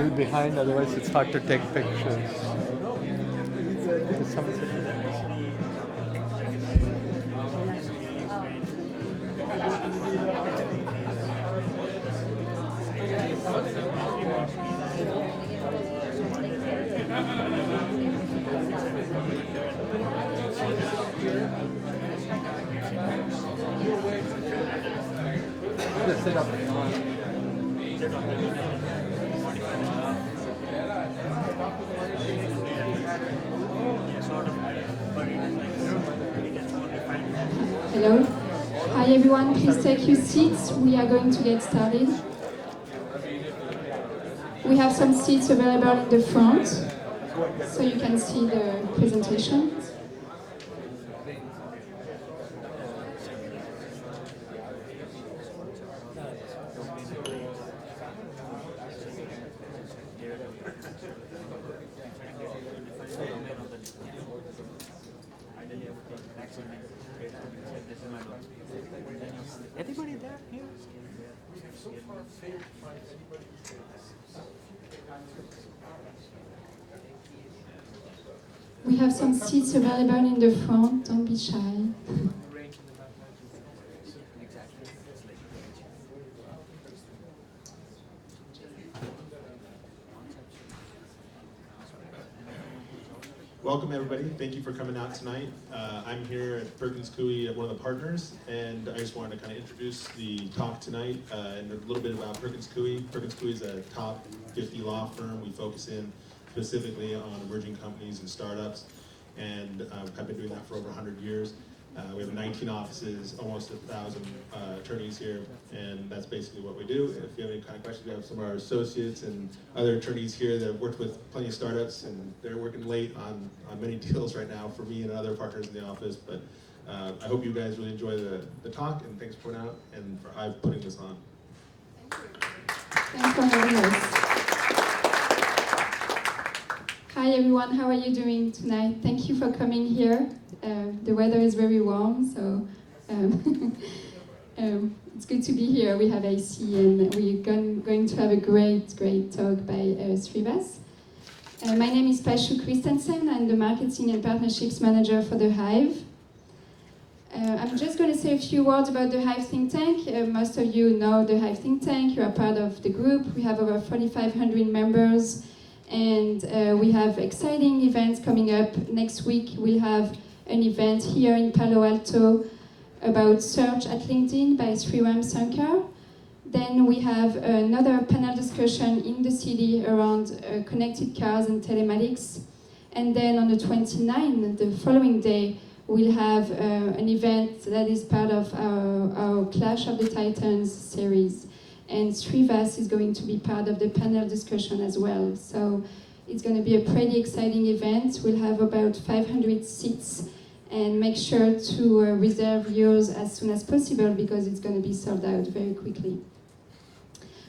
little behind, otherwise it's hard to take pictures. Just sit up. Hello. Hi everyone, please take your seats. We are going to get started. We have some seats available in the front, so you can see the presentation. Anybody there here? We have some seats available in the front, don't be shy. Welcome everybody, thank you for coming out tonight. I'm here at Perkins Coie, one of the partners, and I just wanted to kind of introduce the talk tonight and a little bit about Perkins Coie. Perkins Coie is a top 50 law firm. We focus in specifically on emerging companies and startups, and I've been doing that for over 100 years. We have 19 offices, almost 1,000 attorneys here, and that's basically what we do. If you have any kind of questions, we have some of our associates and other attorneys here that have worked with plenty of startups, and they're working late on many deals right now for me and other partners in the office. But I hope you guys really enjoy the talk, and thanks for coming out and for Hive putting this on. Thanks for having us. Hi everyone, how are you doing tonight? Thank you for coming here. The weather is very warm, so it's good to be here. We have AC, and we're going to have a great talk by Srivas. My name is Pashu Christensen. I'm the Marketing and Partnerships Manager for the Hive. I'm just going to say a few words about the Hive think tank. Most of you know the Hive think tank. You are part of the group. We have over 4,500 members, and we have exciting events coming up. Next week we'll have an event here in Palo Alto about search at LinkedIn by Srivas. Then we have another panel discussion in the city around connected cars and telematics. And then on the 29th, the following day, we'll have an event that is part of our Clash of the Titans series. And Srivas is going to be part of the panel discussion as well. So it's going to be a pretty exciting event. We'll have about 500 seats, and make sure to reserve yours as soon as possible because it's going to be sold out very quickly.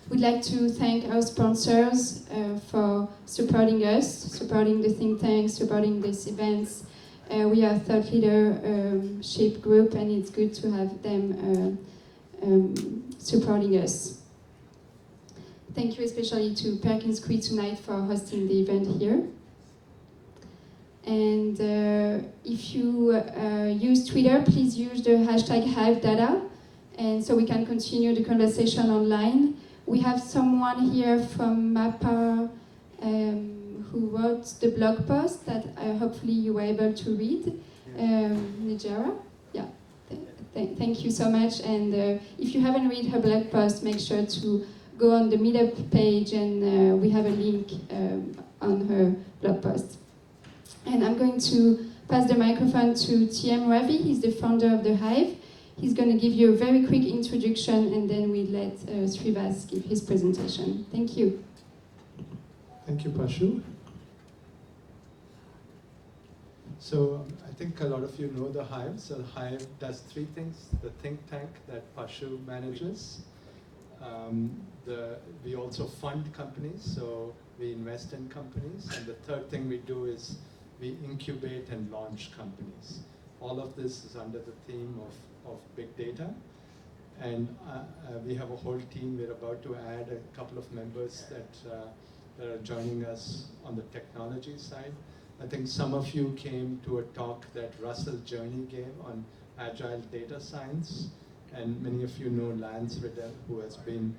We'd like to thank our sponsors for supporting us, supporting the think tank, supporting these events. We are a thought leadership group, and it's good to have them supporting us. Thank you especially to Perkins Coie tonight for hosting the event here. And if you use Twitter, please use the hashtag HiveData, and so we can continue the conversation online. We have someone here from MapR who wrote the blog post that hopefully you were able to read. Nijara? Yeah, thank you so much. And if you haven't read her blog post, make sure to go on the Meetup page, and we have a link on her blog post. And I'm going to pass the microphone to TM Ravi. He's the founder of the Hive. He's going to give you a very quick introduction, and then we let Srivas give his presentation. Thank you. Thank you, Pashu. So I think a lot of you know the Hive. So the Hive does three things. The think tank that Pashu manages. We also fund companies, so we invest in companies. And the third thing we do is we incubate and launch companies. All of this is under the theme of big data. And we have a whole team. We're about to add a couple of members that that are joining us on the technology side. I think some of you came to a talk that Russell Journey gave on agile data science, and many of you know Lance Riddell, who has been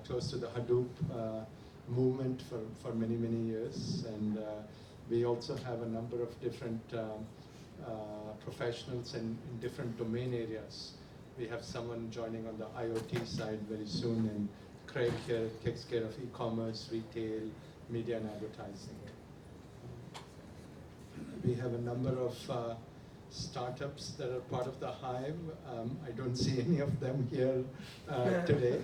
close to the Hadoop movement for many, many years. And we also have a number of different professionals in different domain areas. We have someone joining on the IoT side very soon, and Craig here takes care of e-commerce, retail, media and advertising. We have a number of startups that are part of the Hive. I don't see any of them here today.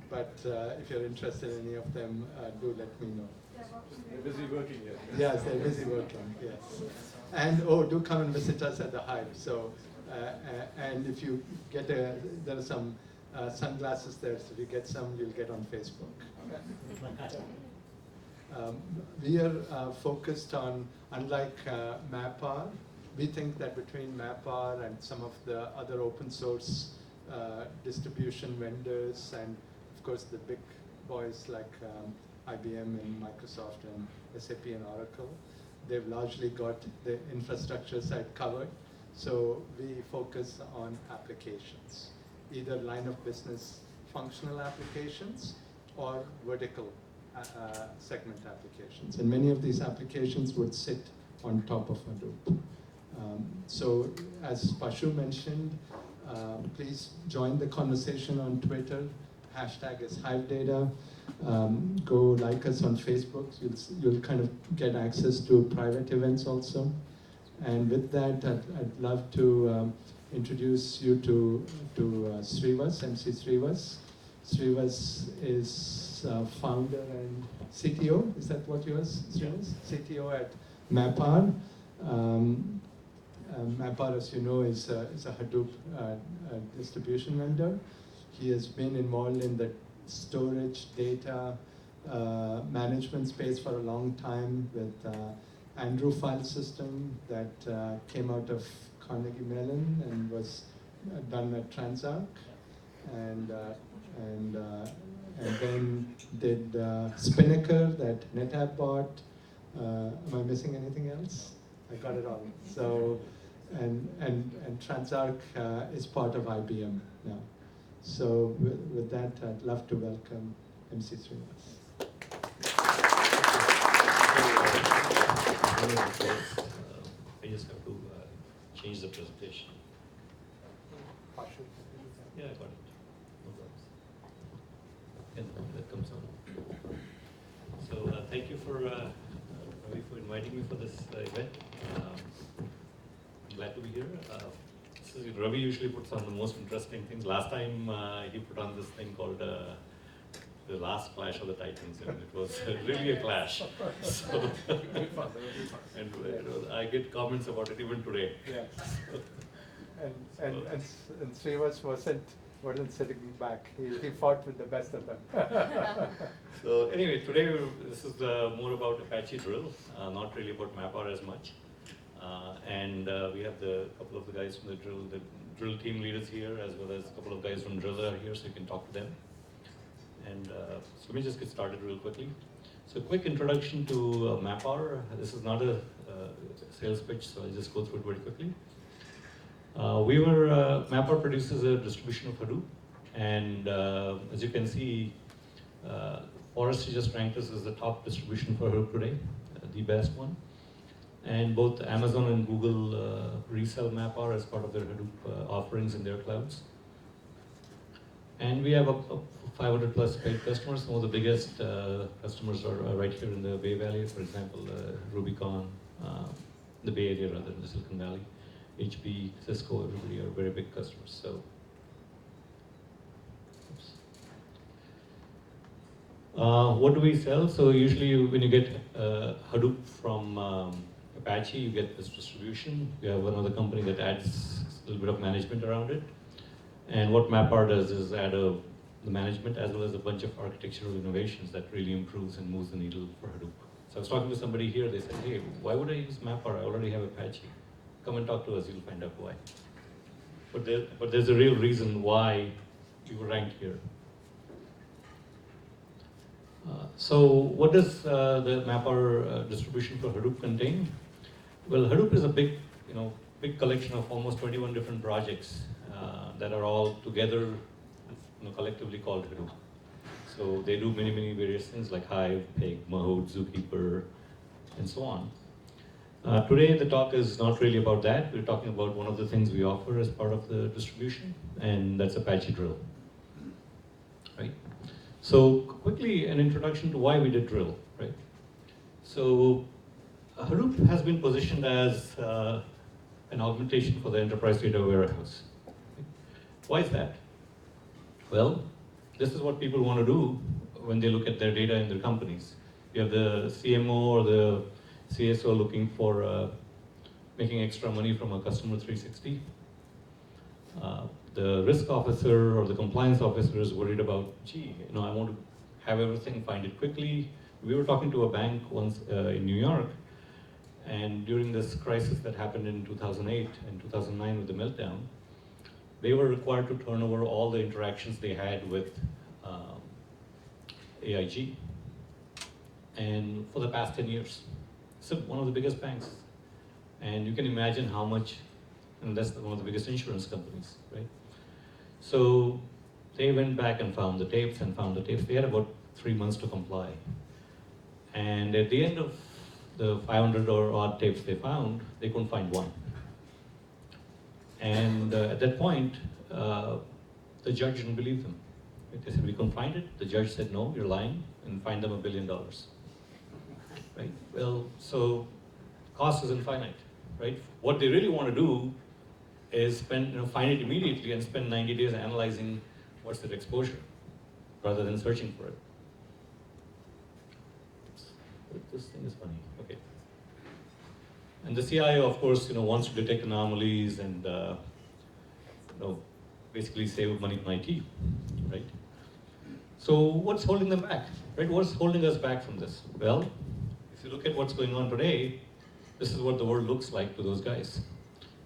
But if you're interested in any of them, do let me know. They're busy working here. Yes, they're busy working, yes. And do come and visit us at the Hive. So, and if you get there are some sunglasses there, so if you get some, you'll get on Facebook. We are focused on, unlike MapR, we think that between MapR and some of the other open source distribution vendors, and of course the big boys like IBM and Microsoft and SAP and Oracle, they've largely got the infrastructure side covered. So we focus on applications, either line of business functional applications or vertical segment applications. And many of these applications would sit on top of Hadoop. So as Pashu mentioned, please join the conversation on Twitter. Hashtag is HiveData. Go like us on Facebook. You'll kind of get access to private events also. And with that, I'd love to introduce you to Srivas, MC Srivas. Srivas is founder and CTO. Is that what yours, Srivas? CTO at MapR. MapR, as you know, is a Hadoop distribution vendor. He has been involved in the storage, data, management space for a long time with Andrew file system that came out of Carnegie Mellon and was done at Transarc, and then did Spinnaker that NetApp bought. Am I missing anything else? I got it all. So, and Transarc is part of IBM now. So with that, I'd love to welcome MC Srivas. I just have to change the presentation. Yeah, I got it. No problems. And that comes on. So thank you for Ravi for inviting me for this event. I'm glad to be here. So Ravi usually puts on the most interesting things. Last time he put on this thing called the last clash of the Titans, and it was really a clash. So, and I get comments about it even today. Yeah. And Srivas wasn't sitting back. He fought with the best of them. So anyway, today this is more about Apache Drill, not really about MapR as much. And we have a couple of the guys from the drill team leaders here, as well as a couple of guys from Drill are here, so you can talk to them. And so let me just get started real quickly. So quick introduction to MapR. This is not a sales pitch, so I'll just go through it very quickly. MapR produces a distribution of Hadoop, and as you can see, Forrester just ranked us as the top distribution for Hadoop today, the best one. And both Amazon and Google resell MapR as part of their Hadoop offerings in their clouds. And we have 500 plus paid customers. Some of the biggest customers are right here in the Bay Valley. For example, Rubicon, the Bay Area rather than the Silicon Valley. HP, Cisco, everybody are very big customers. So, what do we sell? So usually when you get Hadoop from Apache, you get this distribution. We have another company that adds a little bit of management around it. And what MapR does is add the management as well as a bunch of architectural innovations that really improves and moves the needle for Hadoop. So I was talking to somebody here, they said, hey, why would I use MapR? I already have Apache. Come and talk to us, you'll find out why. But there's a real reason why you were ranked here. So what does the MapR distribution for Hadoop contain? Well, Hadoop is a big, big collection of almost 21 different projects that are all together, collectively called Hadoop. So they do many, many various things like Hive, Pig, Mahout, Zookeeper, and so on. Today, the talk is not really about that. We're talking about one of the things we offer as part of the distribution, and that's Apache Drill, right? So quickly, an introduction to why we did Drill, right? So Hadoop has been positioned as an augmentation for the enterprise data warehouse. Why is that? Well, this is what people want to do when they look at their data in their companies. You have the CMO or the CSO looking for making extra money from a customer 360. The risk officer or the compliance officer is worried about, gee, I want to have everything, find it quickly. We were talking to a bank once in New York, and during this crisis that happened in 2008 and 2009 with the meltdown, they were required to turn over all the interactions they had with AIG, and for the past 10 years. It's one of the biggest banks. And you can imagine how much, and that's one of the biggest insurance companies, right? So they went back and found the tapes and found the tapes. They had about 3 months to comply. And at the end of the 500 or odd tapes they found, they couldn't find one. And at that point, the judge didn't believe them. They said, we couldn't find it. The judge said, no, you're lying, and fined them $1 billion. Right? Well, so cost is infinite, right? What they really want to do is find it immediately and spend 90 days analyzing what's the exposure, rather than searching for it. This thing is funny. Okay. And the CIO, of course, wants to detect anomalies and basically save money in IT, right? So what's holding them back, right? What's holding us back from this? Well, if you look at what's going on today, this is what the world looks like to those guys.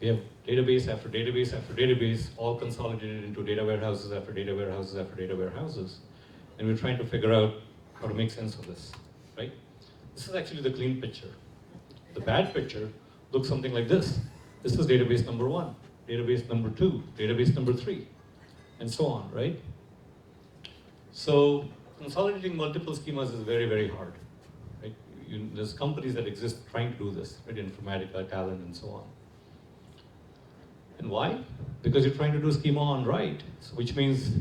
We have database after database after database, all consolidated into data warehouses after data warehouses after data warehouses. And we're trying to figure out how to make sense of this, right? This is actually the clean picture. The bad picture looks something like this. This is database number 1, database number 2, database number 3, and so on, right? So consolidating multiple schemas is very, very hard, right? There's companies that exist trying to do this, right? Informatica, Talent, and so on. And why? Because you're trying to do schema on write, which means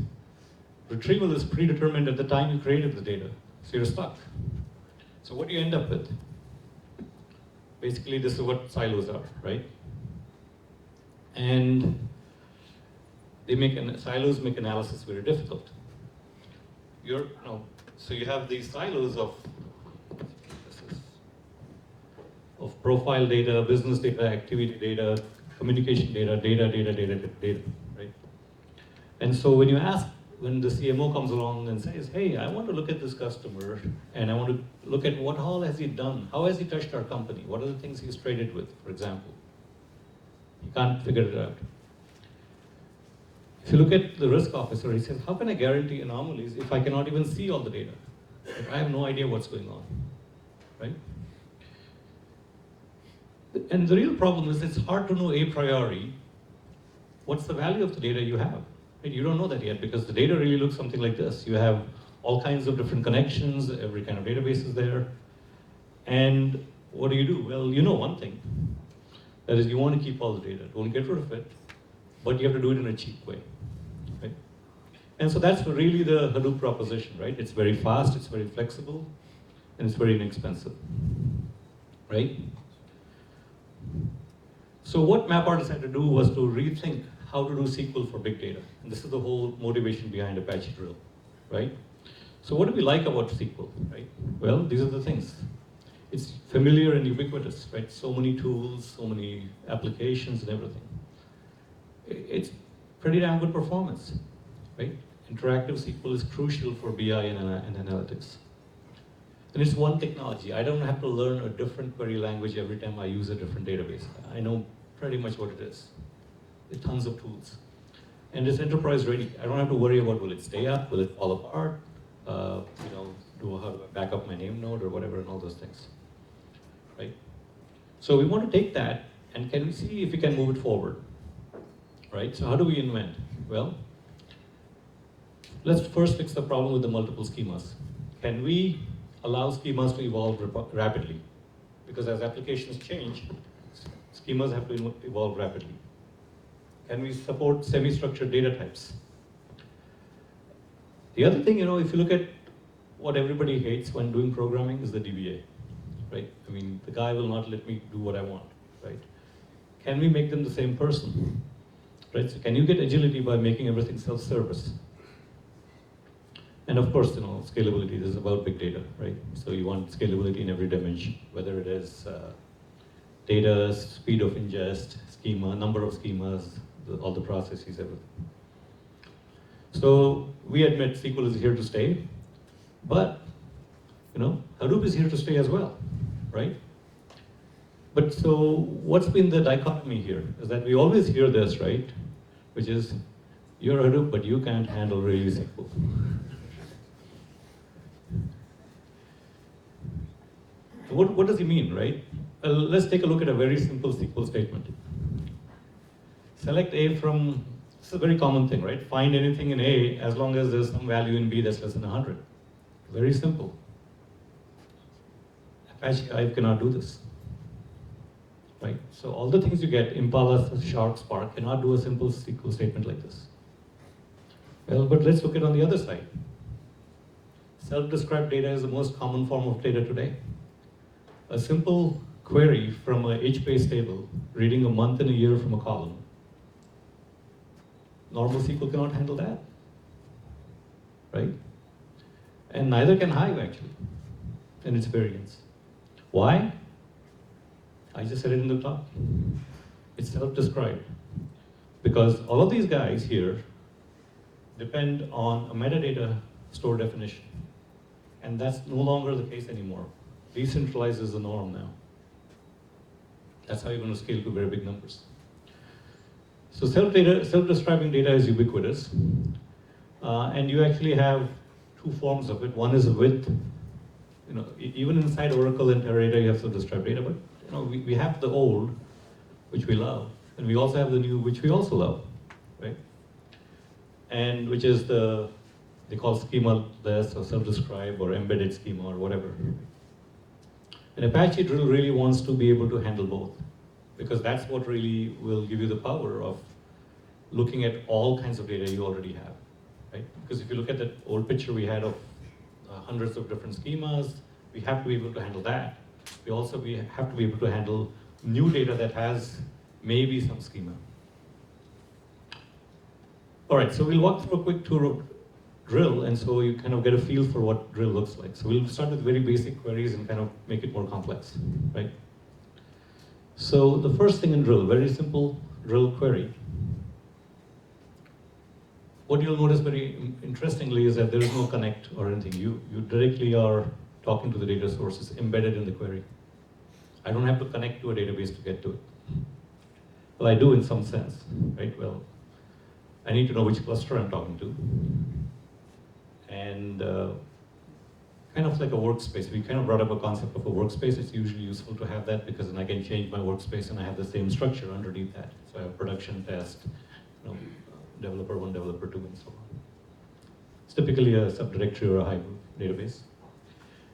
retrieval is predetermined at the time you created the data, so you're stuck. So what do you end up with? Basically, this is what silos are, right? And silos make analysis very difficult. So you have these silos of profile data, business data, activity data, communication data, right? And so when the CMO comes along and says, hey, I want to look at this customer and I want to look at what all has he done? How has he touched our company? What are the things he's traded with, for example? You can't figure it out. If you look at the risk officer, he says, how can I guarantee anomalies if I cannot even see all the data? If I have no idea what's going on, right? And the real problem is it's hard to know a priori what's the value of the data you have. Right? You don't know that yet because the data really looks something like this. You have all kinds of different connections, every kind of database is there. And what do? Well, you know one thing. That is, you want to keep all the data. Don't get rid of it, but you have to do it in a cheap way. Right? And so that's really the Hadoop proposition, right? It's very fast, it's very flexible, and it's very inexpensive, right? So what MapR decided to do was to rethink how to do SQL for big data. And this is the whole motivation behind Apache Drill, right? So what do we like about SQL, right? Well, these are the things. It's familiar and ubiquitous, right? So many tools, so many applications and everything. It's pretty damn good performance, right? Interactive SQL is crucial for BI and analytics. And it's one technology. I don't have to learn a different query language every time I use a different database. I know pretty much what it is. There's tons of tools. And it's enterprise ready. I don't have to worry about will it stay up, will it fall apart, how do I back up my name node or whatever, and all those things, right? So we want to take that, and can we see if we can move it forward, right? So how do we invent? Well, let's first fix the problem with the multiple schemas. Can we allow schemas to evolve rapidly? Because as applications change, schemas have to evolve rapidly. Can we support semi-structured data types? The other thing, if you look at what everybody hates when doing programming is the DBA, right? I mean, the guy will not let me do what I want, right? Can we make them the same person, right? So can you get agility by making everything self-service? And of course, scalability, this is about big data, right? So you want scalability in every dimension, whether it is data, speed of ingest, schema, number of schemas, all the processes, everything. So we admit SQL is here to stay, but Hadoop is here to stay as well, right? But so what's been the dichotomy here is that we always hear this, right? Which is, you're Hadoop, but you can't handle really SQL. What does he mean, right? Well, let's take a look at a very simple SQL statement. Select A from, it's a very common thing, right? Find anything in A as long as there's some value in B that's less than 100. Very simple. Apache Hive cannot do this, right? So all the things you get, Impala, Shark, Spark, cannot do a simple SQL statement like this. Well, but let's look at on the other side. Self-described data is the most common form of data today. A simple query from a HBase table, reading a month and a year from a column. Normal SQL cannot handle that, right? And neither can Hive, actually, and its variants. Why? I just said it in the talk. It's self-described. Because all of these guys here depend on a metadata store definition. And that's no longer the case anymore. Decentralized is the norm now. That's how you're going to scale to very big numbers. So self-describing data is ubiquitous. And you actually have two forms of it. One is with, even inside Oracle and Teradata, you have self-described data, but we have the old, which we love, and we also have the new, which we also love, right? And which is they call schema-less or self-described or embedded schema or whatever. And Apache Drill really wants to be able to handle both, because that's what really will give you the power of looking at all kinds of data you already have, right? Because if you look at that old picture we had of hundreds of different schemas, we have to be able to handle that. We have to be able to handle new data that has maybe some schema. All right, so we'll walk through a quick tour of Drill, and so you kind of get a feel for what Drill looks like. So we'll start with very basic queries and kind of make it more complex, right? So the first thing in Drill, very simple Drill query. What you'll notice very interestingly is that there is no connect or anything. You directly are talking to the data sources embedded in the query. I don't have to connect to a database to get to it. Well, I do in some sense, right? Well, I need to know which cluster I'm talking to. And kind of like a workspace. We kind of brought up a concept of a workspace. It's usually useful to have that because then I can change my workspace and I have the same structure underneath that. So I have production, test, developer 1, developer 2, and so on. It's typically a subdirectory or a Hive database.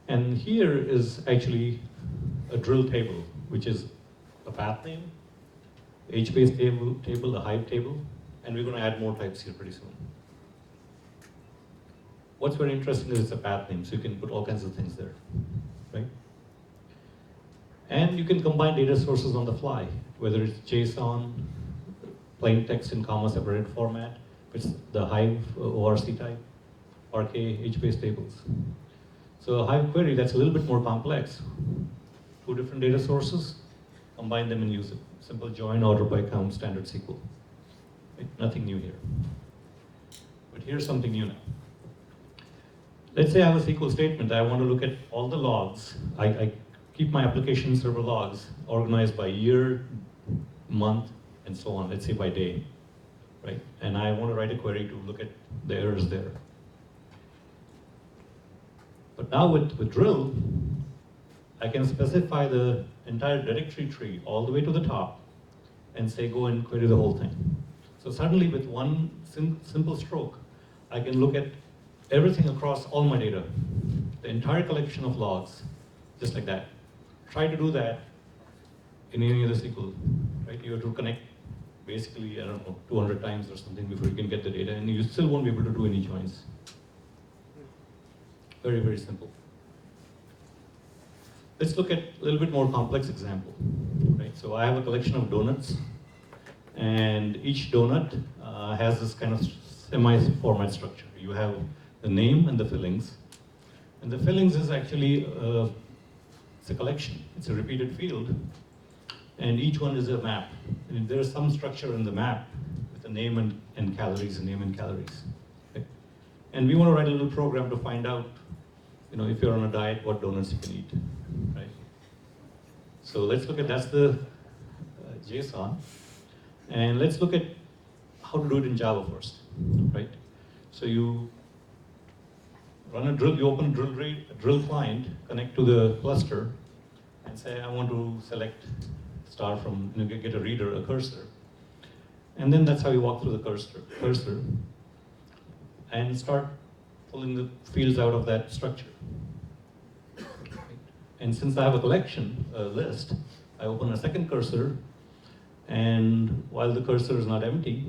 And here is actually a Drill table, which is a path name, HBase table, a Hive table, and we're going to add more types here pretty soon. What's very interesting is it's a path name, so you can put all kinds of things there, right? And you can combine data sources on the fly, whether it's JSON, plain text in comma separated format, if it's the Hive ORC type, RK, HBase tables. So a Hive query that's a little bit more complex. 2 different data sources, combine them and use it. Simple join, order by count, standard SQL. Right? Nothing new here. But here's something new now. Let's say I have a SQL statement. I want to look at all the logs. I keep my application server logs organized by year, month, and so on. Let's say by day, right? And I want to write a query to look at the errors there. But now with drill, I can specify the entire directory tree all the way to the top and say go and query the whole thing. So suddenly with one simple stroke, I can look at everything across all my data, the entire collection of logs, just like that. Try to do that in any other SQL, right? You have to connect basically, I don't know, 200 times or something before you can get the data, and you still won't be able to do any joins. Very, very simple. Let's look at a little bit more complex example, right? So I have a collection of donuts, and each donut has this kind of semi-format structure. You have the name and the fillings, and the fillings is actually it's a collection. It's a repeated field, and each one is a map. And there is some structure in the map with the name and calories, and name and calories. Okay? And we want to write a little program to find out, if you're on a diet, what donuts you can eat, right? So let's look at, that's the JSON. And let's look at how to do it in Java first, right? So you run a drill, you open a drill client, connect to the cluster, and say, I want to select star from, get a reader, a cursor. And then that's how you walk through the cursor and start pulling the fields out of that structure. And since I have a collection, a list, I open a second cursor, and while the cursor is not empty,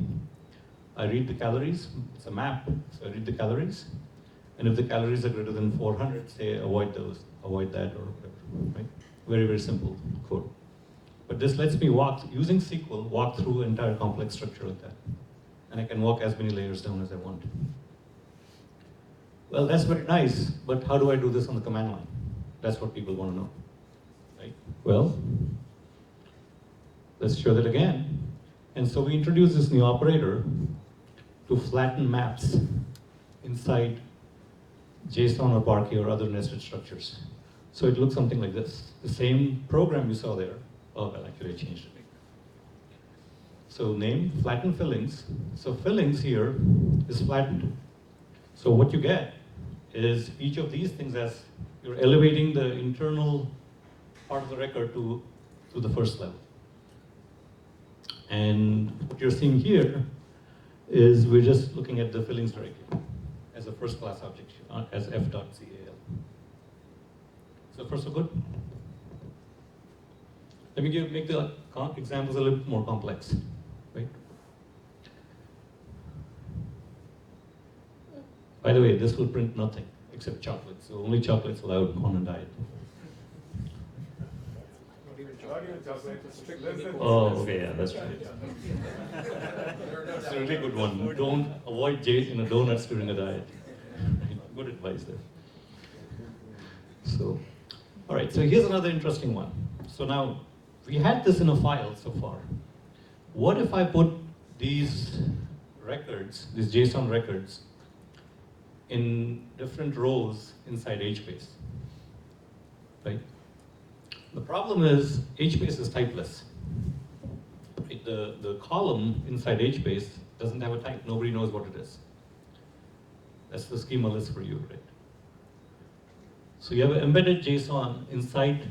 I read the calories. It's a map, so I read the calories. And if the calories are greater than 400, say avoid those, avoid that, or whatever, right? Very, very simple code. But this lets me using SQL, walk through an entire complex structure like that. And I can walk as many layers down as I want. Well, that's very nice, but how do I do this on the command line? That's what people want to know, right? Well, let's show that again. And so we introduce this new operator to flatten maps inside JSON or Parquet or other nested structures. So it looks something like this. The same program you saw there. Oh, well, actually I changed it. So name, flatten fillings. So fillings here is flattened. So what you get is each of these things as you're elevating the internal part of the record to the first level. And what you're seeing here is we're just looking at the fillings directly as a first class object, as f.cal. So far so good? Let me make the examples a little bit more complex, right? By the way, this will print nothing except chocolate, so only chocolate's allowed on a diet. Oh, okay, yeah, that's right. It's a really good one. Don't avoid donuts during a diet. Good advice there. So, all right, so here's another interesting one. So now, we had this in a file so far. What if I put these records, these JSON records, in different rows inside HBase, right? The problem is HBase is typeless. Right? The column inside HBase doesn't have a type. Nobody knows what it is. That's the schema list for you, right? So you have an embedded JSON inside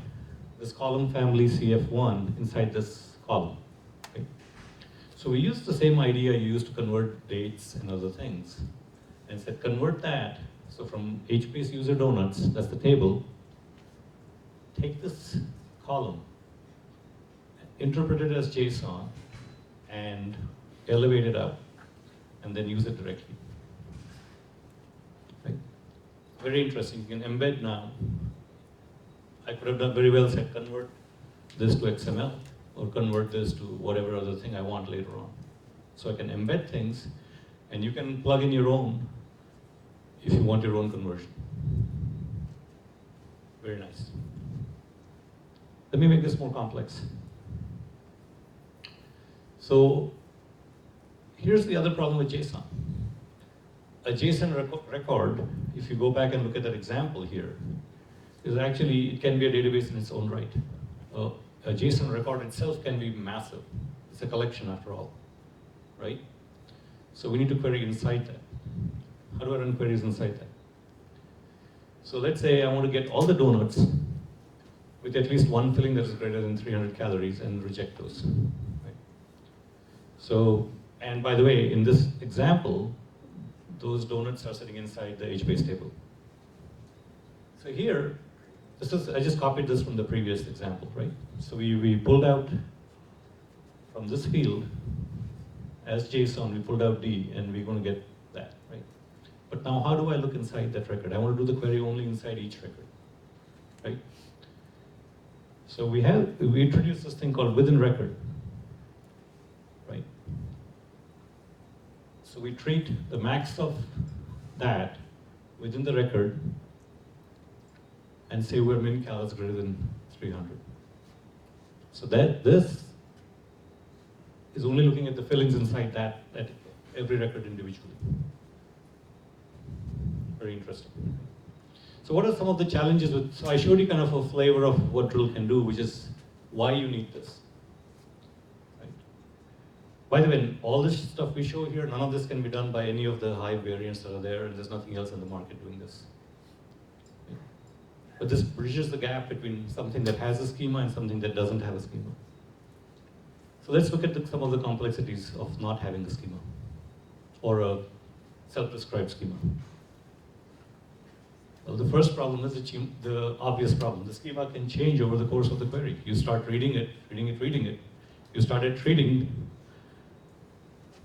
this column family CF1 inside this column. Right? So we used the same idea you used to convert dates and other things, and said convert that. So from HBase user donuts, that's the table, take this column, interpret it as JSON, and elevate it up, and then use it directly. Right? Very interesting. You can embed now. I could have done very well said convert this to XML, or convert this to whatever other thing I want later on. So I can embed things, and you can plug in your own if you want your own conversion. Very nice. Let me make this more complex. So here's the other problem with JSON. A JSON record, if you go back and look at that example here, is actually, it can be a database in its own right. A JSON record itself can be massive. It's a collection after all, right? So we need to query inside that. How do I run queries inside that? So let's say I want to get all the donuts with at least one filling that is greater than 300 calories and reject those. Right? So, and by the way, in this example, those donuts are sitting inside the HBase table. So here, I just copied this from the previous example, right? So we pulled out from this field, as JSON, we pulled out D, and we're going to get that, right? But now how do I look inside that record? I want to do the query only inside each record, right? So we introduced this thing called within record, right? So we treat the max of that within the record and say where min cal is greater than 300. So that this is only looking at the fillings inside that every record individually. Very interesting. So what are some of the challenges with, so I showed you kind of a flavor of what drill can do, which is why you need this. Right? By the way, all this stuff we show here, none of this can be done by any of the Hive variants that are there, and there's nothing else in the market doing this. Right? But this bridges the gap between something that has a schema and something that doesn't have a schema. So let's look at some of the complexities of not having a schema, or a self-prescribed schema. Well, the first problem is the obvious problem. The schema can change over the course of the query. You start reading it. You started treating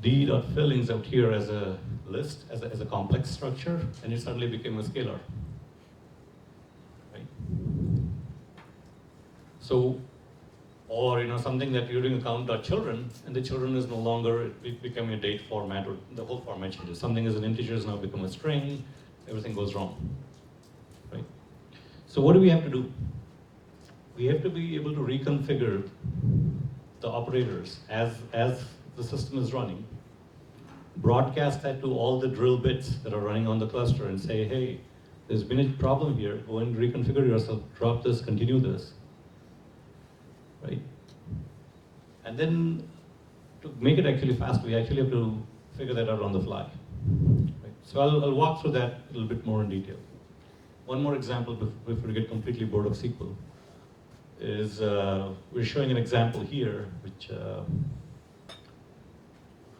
d.fillings out here as a list, as a complex structure, and it suddenly became a scalar. Right? So, or something that you're doing a count.children, and the children is no longer becoming a date format, or the whole format changes. Something as an integer has now become a string, everything goes wrong. Right? So what do we have to do? We have to be able to reconfigure the operators as the system is running, broadcast that to all the drill bits that are running on the cluster and say, hey, there's been a problem here, go and reconfigure yourself, drop this, continue this. Right? And then to make it actually fast, we actually have to figure that out on the fly. Right? So I'll walk through that a little bit more in detail. One more example before we get completely bored of SQL is we're showing an example here, which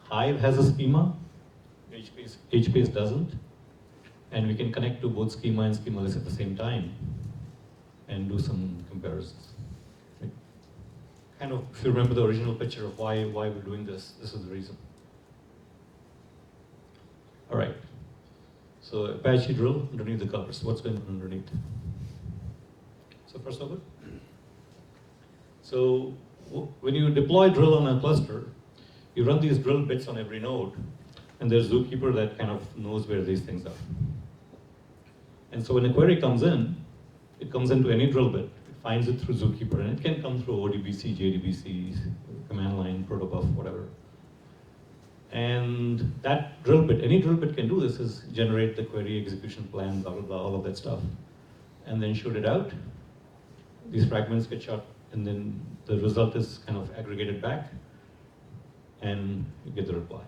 Hive has a schema, HBase doesn't, and we can connect to both schema and schema list at the same time and do some comparisons. Right? Kind of, if you remember the original picture of why we're doing this, this is the reason. All right. So Apache Drill underneath the covers. What's going on underneath? So first of all, so when you deploy drill on a cluster, you run these drill bits on every node, and there's Zookeeper that kind of knows where these things are. And so when a query comes in, it comes into any drill bit, it finds it through Zookeeper, and it can come through ODBC, JDBC, command line, protobuf, whatever. And that drill bit, any drill bit can do this, is generate the query execution plan, blah, blah, blah, all of that stuff, and then shoot it out. These fragments get shot, and then the result is kind of aggregated back, and you get the reply.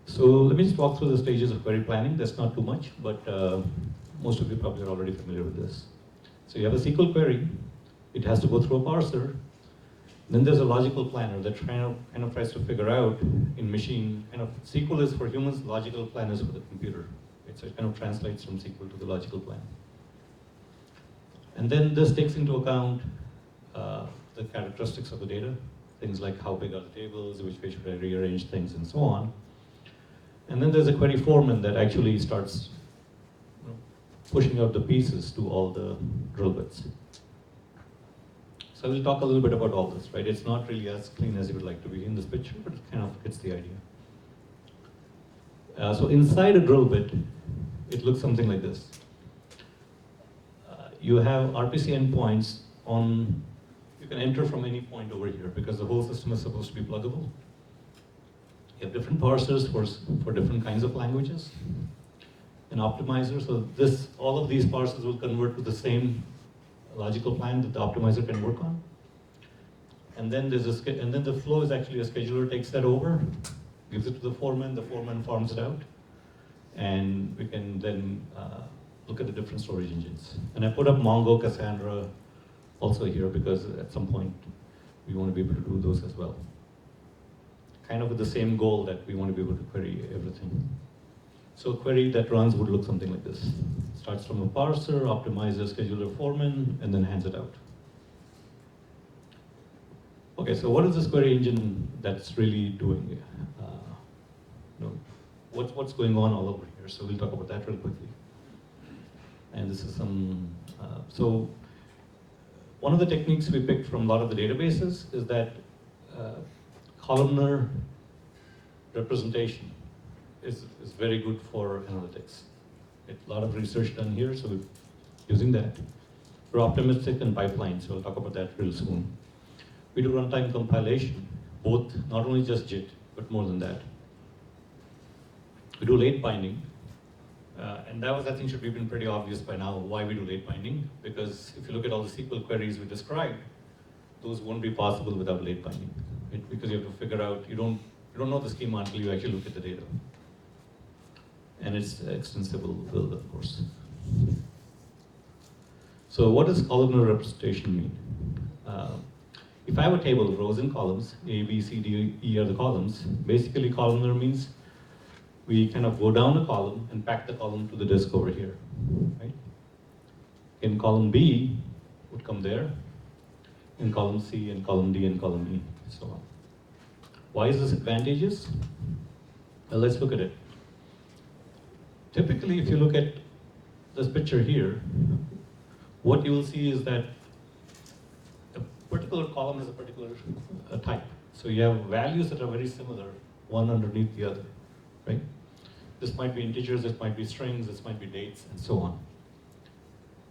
So let me just walk through the stages of query planning. That's not too much, but most of you probably are already familiar with this. So you have a SQL query. It has to go through a parser. Then there's a logical planner that kind of tries to figure out in machine, SQL is for humans, logical plan is for the computer. Right? So it kind of translates from SQL to the logical plan. And then this takes into account the characteristics of the data, things like how big are the tables, which way should I rearrange things, and so on. And then there's a query foreman that actually starts pushing out the pieces to all the drill bits. So we'll talk a little bit about all this, right? It's not really as clean as you would like to be in this picture, but it kind of gets the idea. So inside a drill bit, it looks something like this. You have RPC endpoints on, you can enter from any point over here because the whole system is supposed to be pluggable. You have different parsers for different kinds of languages. An optimizer, so all of these parsers will convert to the same logical plan that the optimizer can work on. And then the flow is actually a scheduler takes that over, gives it to the foreman farms it out, and we can then look at the different storage engines. And I put up Mongo, Cassandra also here because at some point we want to be able to do those as well. Kind of with the same goal that we want to be able to query everything. So a query that runs would look something like this. Starts from a parser, optimizer, scheduler, foreman, and then hands it out. Okay, so what is this query engine that's really doing? What's going on all over here? So we'll talk about that real quickly. And this is some, so one of the techniques we picked from a lot of the databases is that columnar representation is very good for analytics. A lot of research done here, so we're using that. We're optimistic in pipeline, so we'll talk about that real soon. We do runtime compilation, both, not only just JIT, but more than that. We do late binding, and that was, I think, should be been pretty obvious by now why we do late binding, because if you look at all the SQL queries we described, those won't be possible without late binding, right? Because you have to figure out, you don't know the schema until you actually look at the data. And it's extensible build, of course. So what does columnar representation mean? If I have a table of rows and columns, A, B, C, D, E are the columns, basically columnar means we kind of go down a column and pack the column to the disk over here, right? In column B would come there, in column C, and column D, and column E, so on. Why is this advantageous? Well, let's look at it. Typically, if you look at this picture here, what you will see is that a particular column has a particular type. So you have values that are very similar, one underneath the other, right? This might be integers, this might be strings, this might be dates, and so on.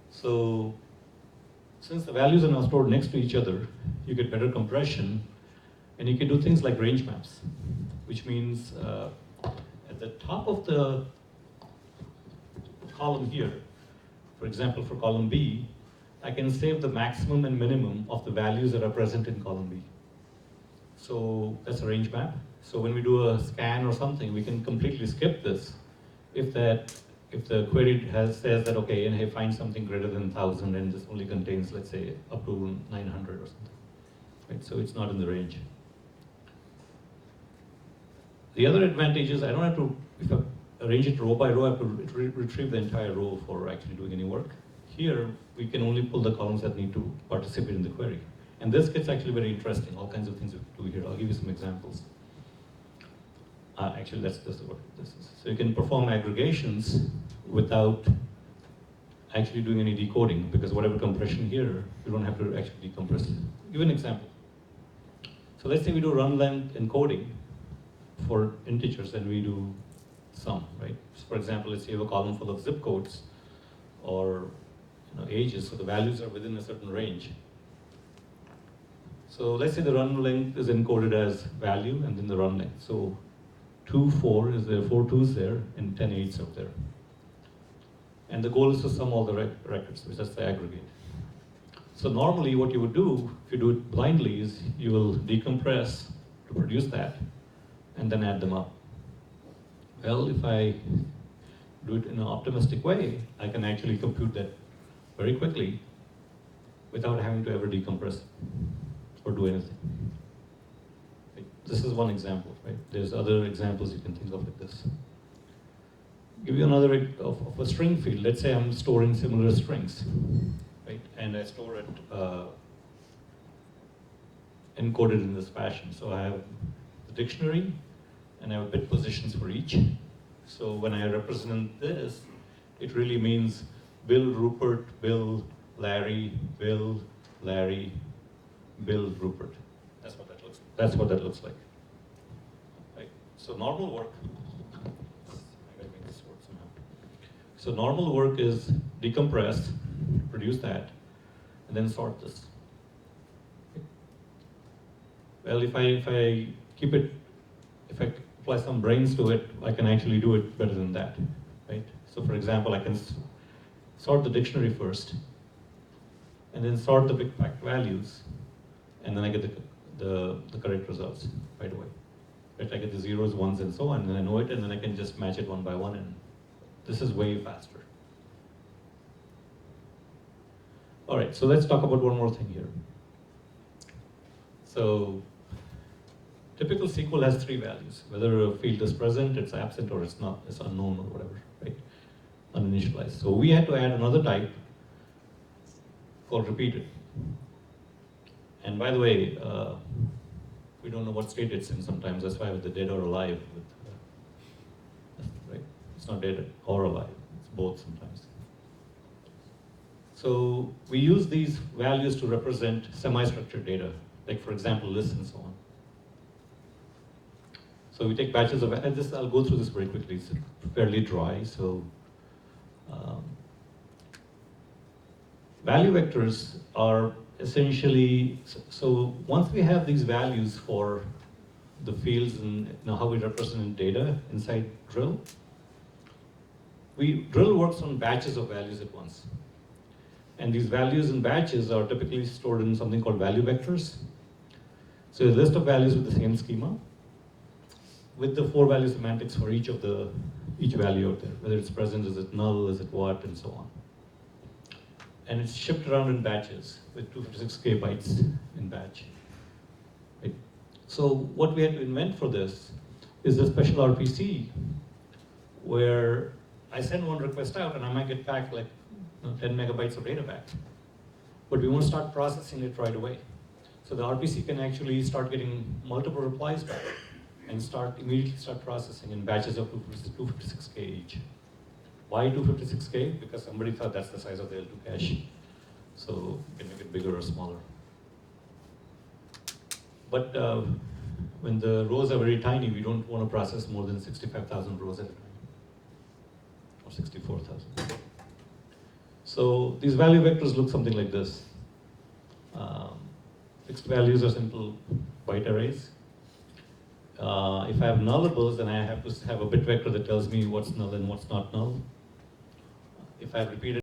So since the values are now stored next to each other, you get better compression, and you can do things like range maps, which means at the top of the column here, for example, for column B, I can save the maximum and minimum of the values that are present in column B. So that's a range map. So when we do a scan or something, we can completely skip this if the query says that, okay, and hey, find something greater than 1,000 and this only contains, let's say, up to 900 or something. Right? So it's not in the range. The other advantage is I don't have to, if I arrange it row by row, I have to retrieve the entire row for actually doing any work. Here, we can only pull the columns that need to participate in the query. And this gets actually very interesting, all kinds of things we do here. I'll give you some examples. Actually, that's what this is. So you can perform aggregations without actually doing any decoding, because whatever compression here, you don't have to actually decompress it. Give an example. So let's say we do run length encoding for integers, and we do sum, right? So for example, let's say you have a column full of zip codes or ages, so the values are within a certain range. So let's say the run length is encoded as value and then the run length. So 2, 4 is there, 4 2s there, and 10 8s up there. And the goal is to sum all the records, which is the aggregate. So normally what you would do, if you do it blindly, is you will decompress to produce that and then add them up. Well, if I do it in an optimistic way, I can actually compute that very quickly without having to ever decompress or do anything. This is one example, right? There's other examples you can think of like this. Give you another of a string field. Let's say I'm storing similar strings, right? And I store it encoded in this fashion. So I have the dictionary, and I have bit positions for each. So when I represent this, it really means Bill Rupert, Bill Larry, Bill Larry, Bill Rupert. That's what that looks like. That's what that looks like. Right? So normal work. I gotta make this work somehow. So normal work is decompress, produce that, and then sort this. Okay. Well, if I keep it, if I apply some brains to it, I can actually do it better than that, right? So for example, I can sort the dictionary first, and then sort the big fact values, and then I get the correct results right away. Right? I get the zeros, ones, and so on, and then I know it, and then I can just match it one by one, and this is way faster. All right, so let's talk about one more thing here. So typical SQL has 3 values. Whether a field is present, it's absent, or it's not, it's unknown or whatever, right? Uninitialized. So we had to add another type called repeated. And by the way, we don't know what state it's in sometimes. That's why with the dead or alive, right? It's not dead or alive. It's both sometimes. So we use these values to represent semi-structured data, like for example, lists and so on. So we take batches of, and this, I'll go through this very quickly. It's fairly dry. So value vectors are essentially, so once we have these values for the fields and how we represent data inside Drill, Drill works on batches of values at once. And these values in batches are typically stored in something called value vectors. So a list of values with the same schema, with the 4 value semantics for each value out there, whether it's present, is it null, is it what, and so on. And it's shipped around in batches with 256K bytes in batch. Right? So what we had to invent for this is a special RPC where I send one request out and I might get back like 10 megabytes of data back. But we want to start processing it right away. So the RPC can actually start getting multiple replies back and immediately start processing in batches of 256K each. Why 256K? Because somebody thought that's the size of the L2 cache. So you can make it bigger or smaller. But when the rows are very tiny, we don't want to process more than 65,000 rows at a time, or 64,000. So these value vectors look something like this. Fixed values are simple byte arrays. If I have nullables, then I have to have a bit vector that tells me what's null and what's not null. If I have repeated